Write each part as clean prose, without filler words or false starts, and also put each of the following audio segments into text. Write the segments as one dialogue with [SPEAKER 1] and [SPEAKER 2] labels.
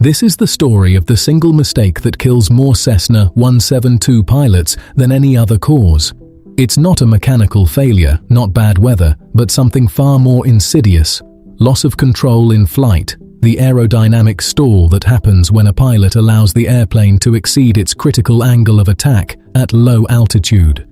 [SPEAKER 1] This is the story of the single mistake that kills more Cessna 172 pilots than any other cause. It's not a mechanical failure, not bad weather, but something far more insidious: loss of control in flight, the aerodynamic stall that happens when a pilot allows the airplane to exceed its critical angle of attack at low altitude.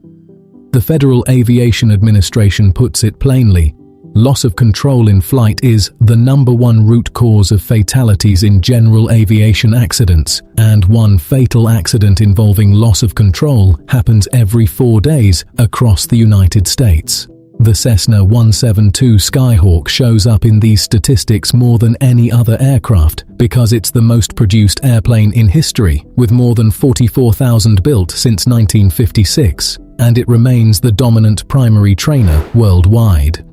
[SPEAKER 1] The Federal Aviation Administration puts it plainly: loss of control in flight is the #1 root cause of fatalities in general aviation accidents, and one fatal accident involving loss of control happens every 4 days across the United States. The Cessna 172 Skyhawk shows up in these statistics more than any other aircraft because it's the most produced airplane in history, with more than 44,000 built since 1956, and it remains the dominant primary trainer worldwide.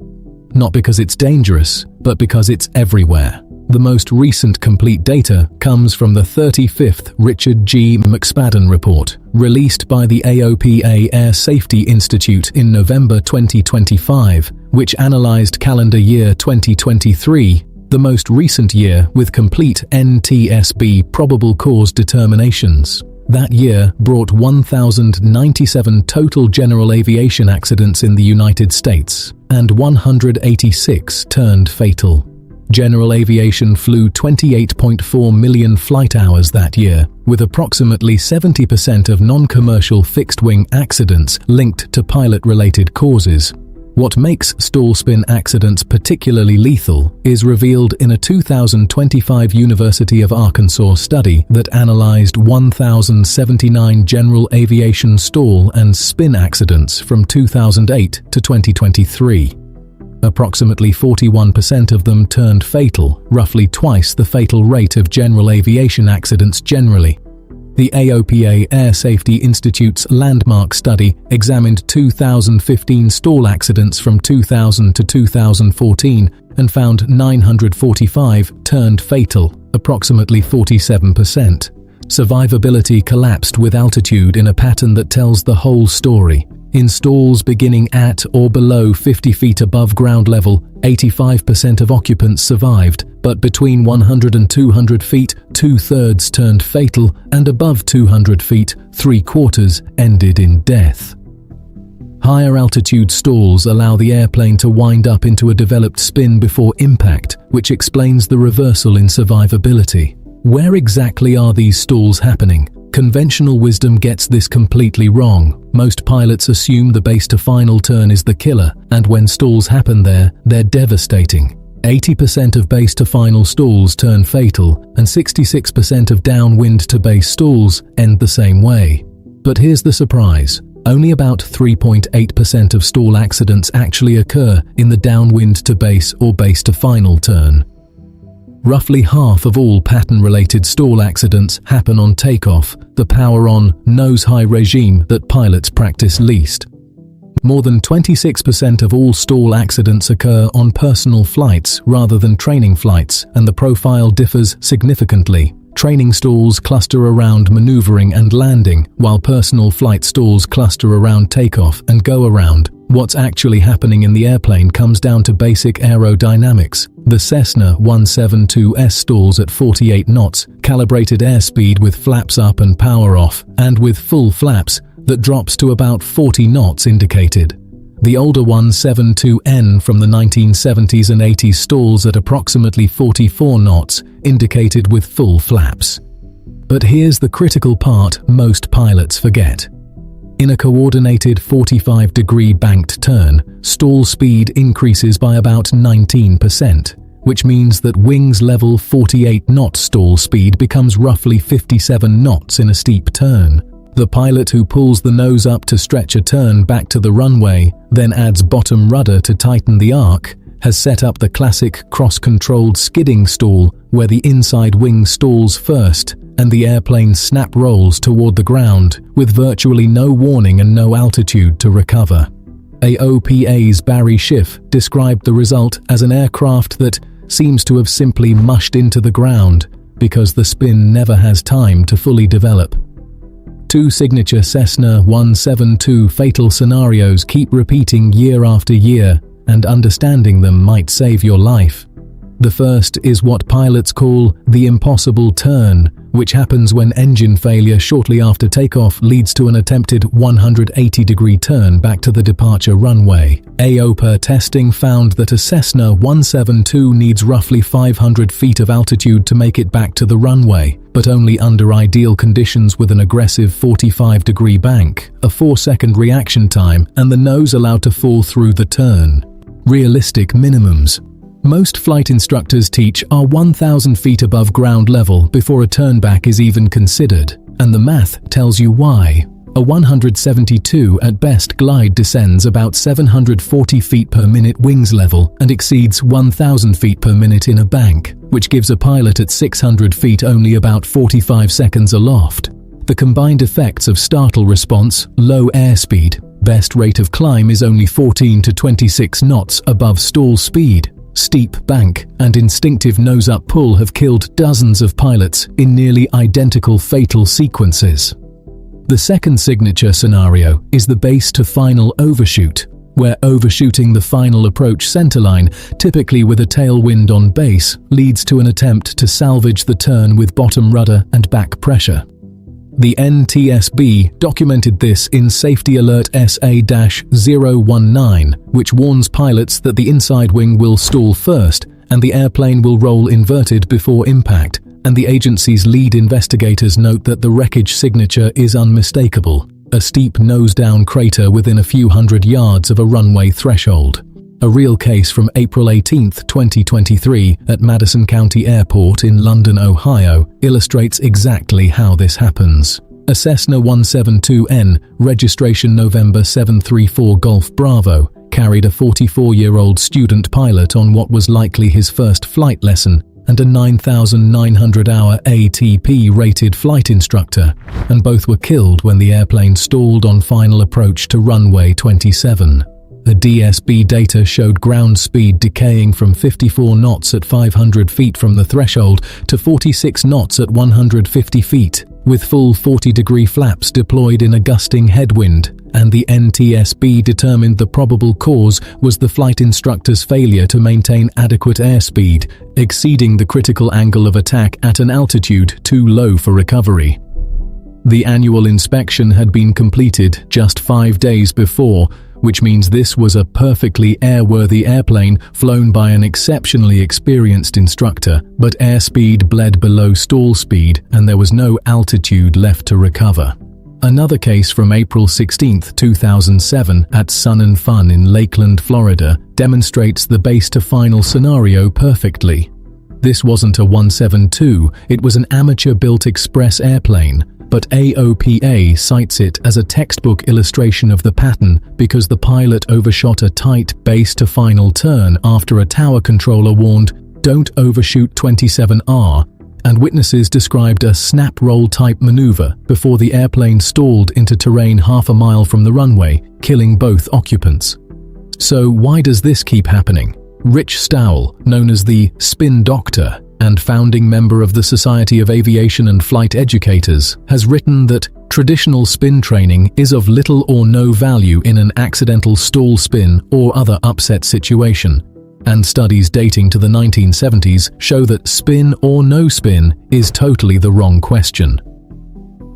[SPEAKER 1] Not because it's dangerous, but because it's everywhere. The most recent complete data comes from the 35th Richard G. McSpadden report, released by the AOPA Air Safety Institute in November 2025, which analyzed calendar year 2023, the most recent year with complete NTSB probable cause determinations. That year brought 1,097 total general aviation accidents in the United States, and 186 turned fatal. General aviation flew 28.4 million flight hours that year, with approximately 70% of non-commercial fixed-wing accidents linked to pilot-related causes. What makes stall spin accidents particularly lethal is revealed in a 2025 University of Arkansas study that analyzed 1,079 general aviation stall and spin accidents from 2008 to 2023. Approximately 41% of them turned fatal, roughly twice the fatal rate of general aviation accidents generally. The AOPA Air Safety Institute's landmark study examined 2,015 stall accidents from 2000 to 2014 and found 945 turned fatal, approximately 47%. Survivability collapsed with altitude in a pattern that tells the whole story. In stalls beginning at or below 50 feet above ground level, 85% of occupants survived, but between 100 and 200 feet, 2/3 turned fatal, and above 200 feet, 3/4 ended in death. Higher altitude stalls allow the airplane to wind up into a developed spin before impact, which explains the reversal in survivability. Where exactly are these stalls happening? Conventional wisdom gets this completely wrong. Most pilots assume the base to final turn is the killer, and when stalls happen there, they're devastating. 80% of base to final stalls turn fatal, and 66% of downwind to base stalls end the same way. But here's the surprise: only about 3.8% of stall accidents actually occur in the downwind to base or base to final turn. Roughly half of all pattern-related stall accidents happen on takeoff, the power-on, nose-high regime that pilots practice least. More than 26% of all stall accidents occur on personal flights rather than training flights, and the profile differs significantly. Training stalls cluster around maneuvering and landing, while personal flight stalls cluster around takeoff and go-around. What's actually happening in the airplane comes down to basic aerodynamics. The Cessna 172S stalls at 48 knots, calibrated airspeed with flaps up and power off, and with full flaps, that drops to about 40 knots indicated. The older 172N from the 1970s and 80s stalls at approximately 44 knots, indicated with full flaps. But here's the critical part most pilots forget. In a coordinated 45-degree banked turn, stall speed increases by about 19%, which means that wings level 48-knot stall speed becomes roughly 57 knots in a steep turn. The pilot who pulls the nose up to stretch a turn back to the runway, then adds bottom rudder to tighten the arc, has set up the classic cross-controlled skidding stall where the inside wing stalls first and the airplane snap rolls toward the ground with virtually no warning and no altitude to recover. AOPA's Barry Schiff described the result as an aircraft that seems to have simply mushed into the ground because the spin never has time to fully develop. Two signature Cessna 172 fatal scenarios keep repeating year after year, and understanding them might save your life. The first is what pilots call the impossible turn, which happens when engine failure shortly after takeoff leads to an attempted 180-degree turn back to the departure runway. AOPA testing found that a Cessna 172 needs roughly 500 feet of altitude to make it back to the runway, but only under ideal conditions with an aggressive 45-degree bank, a 4-second reaction time, and the nose allowed to fall through the turn. Realistic minimums. Most flight instructors teach are 1,000 feet above ground level before a turnback is even considered, and the math tells you why. A 172 at best glide descends about 740 feet per minute wings level and exceeds 1,000 feet per minute in a bank, which gives a pilot at 600 feet only about 45 seconds aloft. The combined effects of startle response, low airspeed, best rate of climb is only 14 to 26 knots above stall speed, steep bank, and instinctive nose-up pull have killed dozens of pilots in nearly identical fatal sequences. The second signature scenario is the base-to-final overshoot, where overshooting the final approach centerline, typically with a tailwind on base, leads to an attempt to salvage the turn with bottom rudder and back pressure. The NTSB documented this in Safety Alert SA-019, which warns pilots that the inside wing will stall first and the airplane will roll inverted before impact, and the agency's lead investigators note that the wreckage signature is unmistakable, a steep nose-down crater within a few hundred yards of a runway threshold. A real case from April 18, 2023 at Madison County Airport in London, Ohio, illustrates exactly how this happens. A Cessna 172N, registration November 734 Golf Bravo, carried a 44-year-old student pilot on what was likely his first flight lesson and a 9,900-hour ATP-rated flight instructor, and both were killed when the airplane stalled on final approach to runway 27. The DSB data showed ground speed decaying from 54 knots at 500 feet from the threshold to 46 knots at 150 feet, with full 40-degree flaps deployed in a gusting headwind, and the NTSB determined the probable cause was the flight instructor's failure to maintain adequate airspeed, exceeding the critical angle of attack at an altitude too low for recovery. The annual inspection had been completed just 5 days before, which means this was a perfectly airworthy airplane flown by an exceptionally experienced instructor, but airspeed bled below stall speed and there was no altitude left to recover. Another case from April 16, 2007 at Sun and Fun in Lakeland, Florida, demonstrates the base-to-final scenario perfectly. This wasn't a 172, it was an amateur-built express airplane, but AOPA cites it as a textbook illustration of the pattern because the pilot overshot a tight base-to-final turn after a tower controller warned, "Don't overshoot 27R," and witnesses described a snap-roll-type maneuver before the airplane stalled into terrain half a mile from the runway, killing both occupants. So why does this keep happening? Rich Stowell, known as the Spin Doctor, and founding member of the Society of Aviation and Flight Educators, has written that traditional spin training is of little or no value in an accidental stall spin or other upset situation, and studies dating to the 1970s show that spin or no spin is totally the wrong question.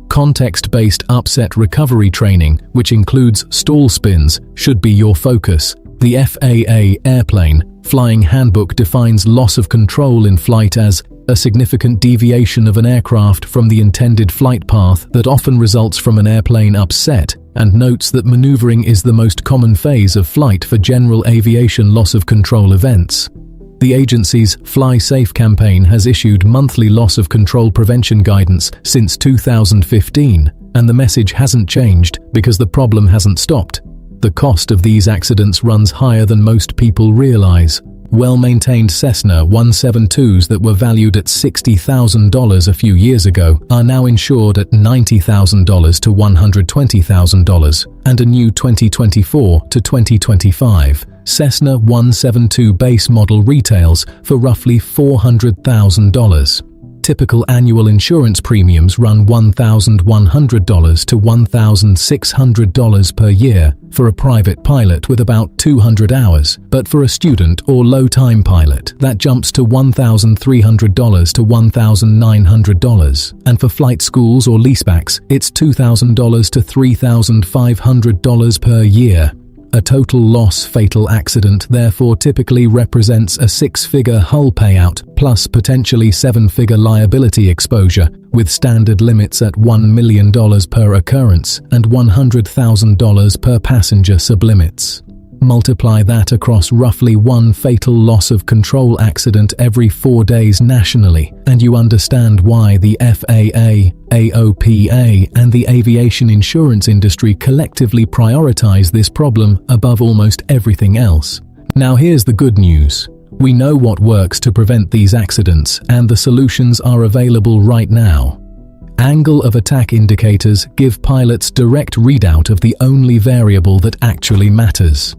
[SPEAKER 1] Context-based upset recovery training, which includes stall spins, should be your focus. The FAA Airplane Flying Handbook defines loss of control in flight as a significant deviation of an aircraft from the intended flight path that often results from an airplane upset, and notes that maneuvering is the most common phase of flight for general aviation loss of control events. The agency's Fly Safe campaign has issued monthly loss of control prevention guidance since 2015, and the message hasn't changed because the problem hasn't stopped. The cost of these accidents runs higher than most people realize. Well-maintained Cessna 172s that were valued at $60,000 a few years ago are now insured at $90,000 to $120,000, and a new 2024 to 2025 Cessna 172 base model retails for roughly $400,000. typical annual insurance premiums run $1,100 to $1,600 per year for a private pilot with about 200 hours, but for a student or low-time pilot, that jumps to $1,300 to $1,900, and for flight schools or leasebacks, it's $2,000 to $3,500 per year. A total loss fatal accident therefore typically represents a six-figure hull payout plus potentially seven-figure liability exposure, with standard limits at $1 million per occurrence and $100,000 per passenger sublimits. Multiply that across roughly one fatal loss of control accident every 4 days nationally, and you understand why the FAA, AOPA, and the aviation insurance industry collectively prioritize this problem above almost everything else. Now here's the good news. We know what works to prevent these accidents, and the solutions are available right now. Angle of attack indicators give pilots direct readout of the only variable that actually matters.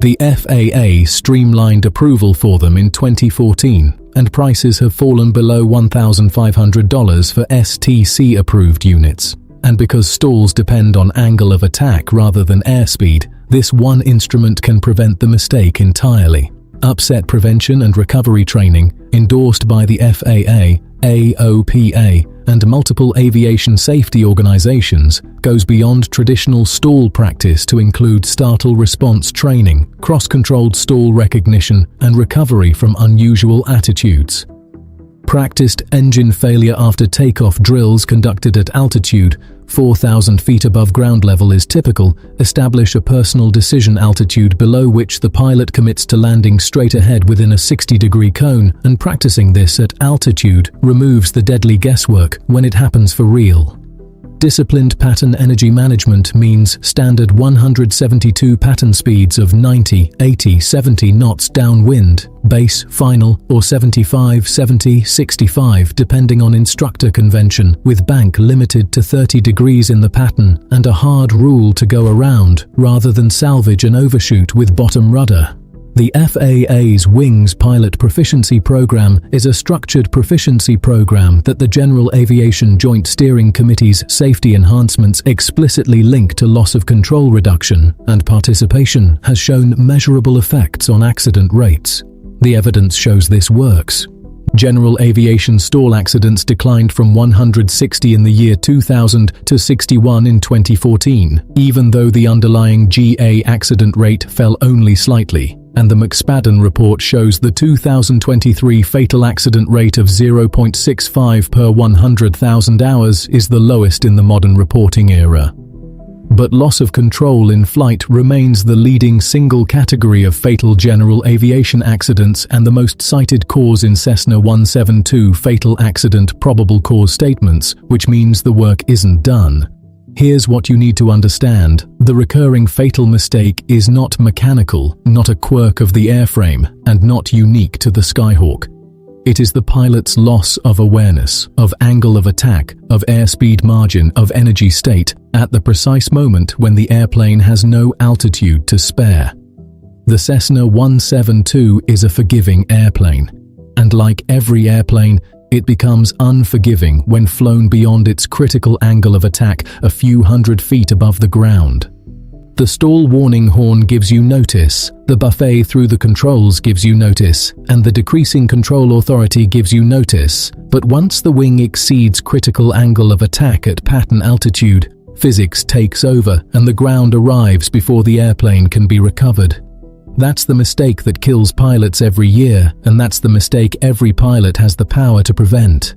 [SPEAKER 1] The FAA streamlined approval for them in 2014, and prices have fallen below $1,500 for STC-approved units. And because stalls depend on angle of attack rather than airspeed, this one instrument can prevent the mistake entirely. Upset prevention and recovery training, endorsed by the FAA, AOPA, and multiple aviation safety organizations, goes beyond traditional stall practice to include startle response training, cross-controlled stall recognition, and recovery from unusual attitudes. Practiced engine failure after takeoff drills conducted at altitude, 4,000 feet above ground level is typical, establish a personal decision altitude below which the pilot commits to landing straight ahead within a 60-degree cone, and practicing this at altitude removes the deadly guesswork when it happens for real. Disciplined pattern energy management means standard 172 pattern speeds of 90, 80, 70 knots downwind, base, final, or 75, 70, 65 depending on instructor convention, with bank limited to 30 degrees in the pattern and a hard rule to go around rather than salvage and overshoot with bottom rudder. The FAA's Wings Pilot Proficiency Program is a structured proficiency program that the General Aviation Joint Steering Committee's safety enhancements explicitly link to loss of control reduction, and participation has shown measurable effects on accident rates. The evidence shows this works. General aviation stall accidents declined from 160 in the year 2000 to 61 in 2014, even though the underlying GA accident rate fell only slightly. And the McSpadden report shows the 2023 fatal accident rate of 0.65 per 100,000 hours is the lowest in the modern reporting era. But loss of control in flight remains the leading single category of fatal general aviation accidents and the most cited cause in Cessna 172 fatal accident probable cause statements, which means the work isn't done. Here's what you need to understand. The recurring fatal mistake is not mechanical, not a quirk of the airframe, and not unique to the Skyhawk. It is the pilot's loss of awareness, of angle of attack, of airspeed margin, of energy state, at the precise moment when the airplane has no altitude to spare. The Cessna 172 is a forgiving airplane, and like every airplane, it becomes unforgiving when flown beyond its critical angle of attack a few hundred feet above the ground. The stall warning horn gives you notice, the buffet through the controls gives you notice, and the decreasing control authority gives you notice. But once the wing exceeds critical angle of attack at pattern altitude, physics takes over and the ground arrives before the airplane can be recovered. That's the mistake that kills pilots every year, and that's the mistake every pilot has the power to prevent.